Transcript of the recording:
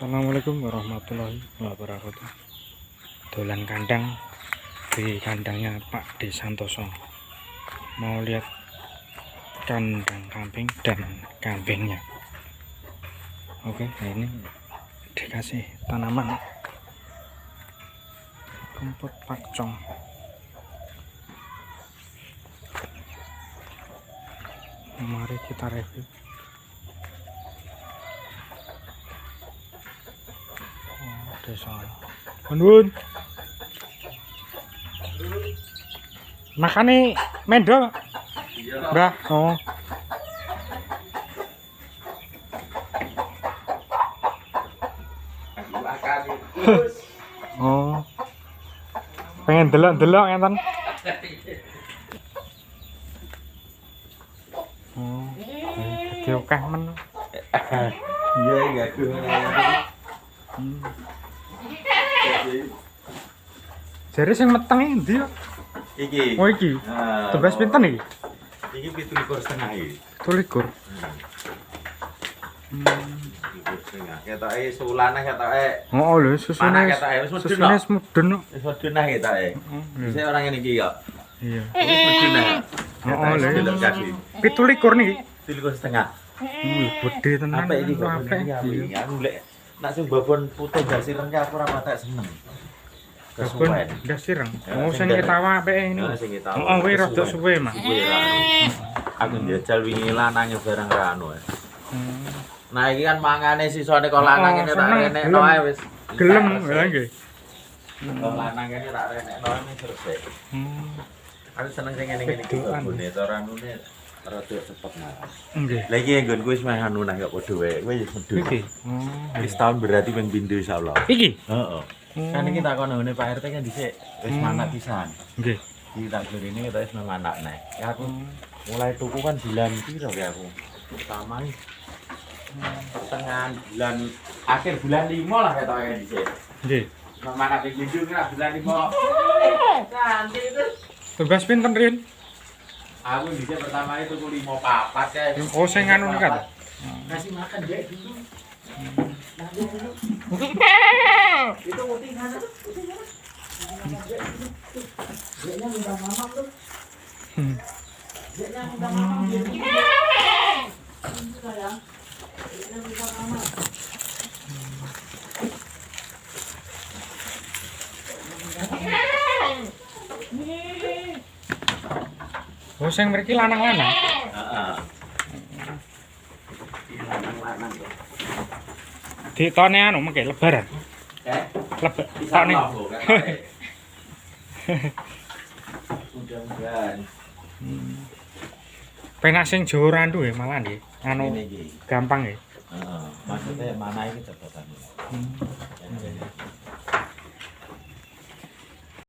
Assalamualaikum warahmatullahi wabarakatuh. Dolan kandang di kandangnya Pak D Santoso. Mau lihat kandang kambing dan kambingnya. Oke, nah ini dikasih tanaman rumput pakcong. Mari kita review. Desa Bun makane mendo Mbah. Oh pengen delok-delok ngenten. Oh gede akeh men. Iya enggak tuh. Jare sing meteng endi yo? Iki. Oh iki. Tebas pinten iki? Iki 17,5 iki. 17. 17,5. Ketoke sulane ketoke. Oh lho susune. Susune mudun kok. Wis wedhun nah ketoke. Wis ora ngene iki kok. Iya. Wis wedhun nah. Oh lho. 17 niki. 17,5. Gede tenan. Apik iki kok. Aku lek nak sing babon putih gasireng aku ora patek seneng. Kesuwen ndas sireng. Oh sing ketawa apike ini. Sing ketawa. Oh kuwi rada suwe, Mas. Aku njajal wingi lanange barang ra anu. Nah iki kan mangane sisane kok lanang kene tak renekno ae wis. Gelem lha nggih. Kok lanang kene tak renekno wis selesai. Aku seneng sing ngene-ngene iki babone cara anune rada cepet malah. Nggih. Lah iki nggonku wis meh anu nah kok padha wae. Kowe wis medhun. Iki. Wis tahun berarti ping pindho insyaallah. Iki. Heeh. Kan iki tak konone Pak RT kan dhisik wis manak pisan. Nggih. Iki tak jarine kita wis manak neh. Ya aku mulai tuku kan bulan piro ya aku. Pertama iki pertengahan bulan akhir bulan 5 lah ketoke dhisik. Nggih. Manak ping pindho kira bulan 5. Cantik itu. Tugas pinten Rin? Aku dhisik pertama itu tuku 5 papat kae. Oh sing anu niku kan. Kasih makan dek dulu. Itu putih mana tuh? Putih mana? Deknya minta mamam tuh. Deknya minta mamam. Sayang. Deknya minta mamam. Oh sing mriki lanang-lanang. Heeh. Lanang-lanang tuh. Ditone anu mengke lebaran. Tone. Mudah-mudahan. Penak sing Jawa randu ya malah nggih. Anu Ini iki. gampang ya. Heeh. Maksudnya mana ini cepetan.